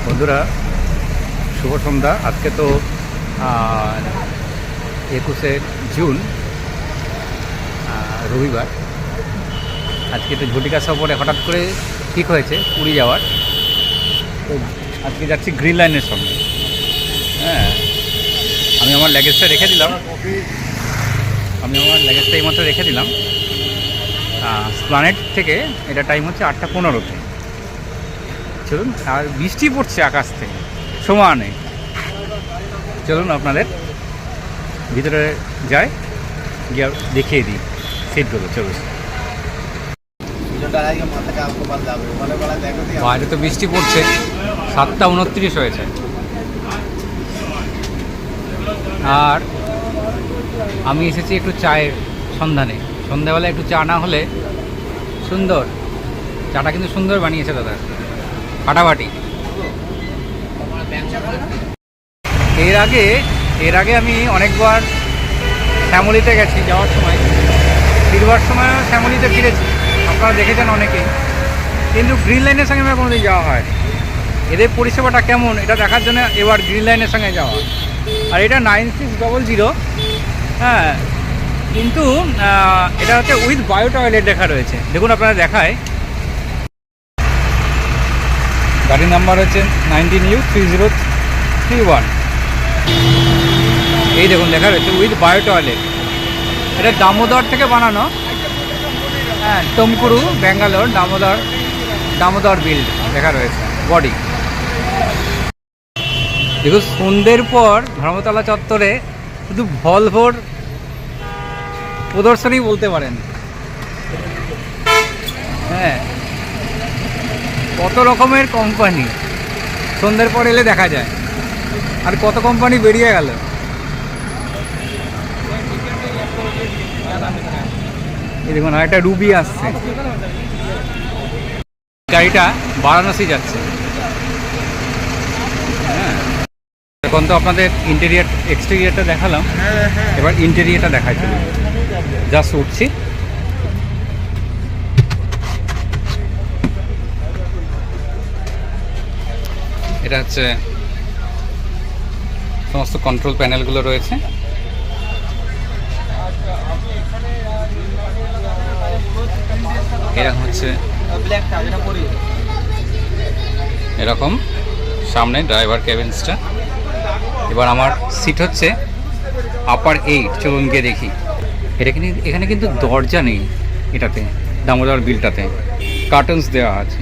বন্ধুরা শুভ সন্ধ্যা। আজকে তো 21শে জুন, রবিবার। আজকে তো ঝটিকা সফরে হঠাৎ করে ঠিক হয়েছে পুরী যাওয়ার। তো আজকে যাচ্ছি গ্রিন লাইনের সঙ্গে। হ্যাঁ, আমি আমার লাগেজটা রেখে দিলাম এইমাত্র রেখে দিলাম প্ল্যানেট থেকে। এটা টাইম হচ্ছে 8:15-তে। চলুন, আর বৃষ্টি পড়ছে আকাশ থেকে সমানে। চলুন আপনাদের ভিতরে যাই, গিয়ে দেখিয়ে দিই সিটগুলো। চলুন, বাইরে তো বৃষ্টি পড়ছে। 7:29 হয়েছে, আর আমি এসেছি একটু চায়ের সন্ধানে। সন্ধ্যাবেলা একটু চা না হলে সুন্দর। চাটা কিন্তু সুন্দর বানিয়েছে দাদা, ফাটাফাটি। এর আগে আমি অনেকবার শ্যামলীতে গেছি যাওয়ার সময়, ফিরবার সময়ও শ্যামলীতে ফিরেছি, আপনারা দেখেছেন অনেকে। কিন্তু গ্রিন লাইনের সঙ্গে আমার কোনোদিন যাওয়া হয়। এদের পরিষেবাটা কেমন এটা দেখার জন্য এবার গ্রিন লাইনের সঙ্গে যাওয়া। আর এটা 9600। হ্যাঁ, কিন্তু এটা হচ্ছে উইথ বায়ো টয়লেট লেখা রয়েছে। দেখুন আপনারা দেখায়, গাড়ির নাম্বার হচ্ছে 19U3031। এই দেখুন লেখা রয়েছে উইথ বায়ো টয়লেট। এটা দামোদর থেকে বানানো। হ্যাঁ, টমকুরু, ব্যাঙ্গালোর, দামোদর বিল্ড লেখা রয়েছে বডি। দেখুন, সন্ধ্যের পর ধর্মতলা চত্বরে শুধু ভলভোর প্রদর্শনী বলতে পারেন। হ্যাঁ, কত রকমের কোম্পানি সন্ধ্যের পর এলে দেখা যায়, আর কত কোম্পানি বেরিয়ে গেল। এই দেখুন, আর একটা রুবি আসছে। গাড়িটা বারাণসী যাচ্ছে। হ্যাঁ, এখন তো আপনাদের এক্সটেরিয়ারটা দেখালাম, এবার ইন্টেরিয়ারটা দেখাই। চলুন, জাস্ট উঠছি। এটা হচ্ছে সমস্ত কন্ট্রোল প্যানেলগুলো রয়েছে। এরকম সামনে ড্রাইভার কেবিনসটা। এবার আমার সিট হচ্ছে আপার 8। চলুন গিয়ে দেখি। এখানে কিন্তু দরজা নেই এটাতে, দামোদর বিলটাতে কার্টনস দেওয়া আছে।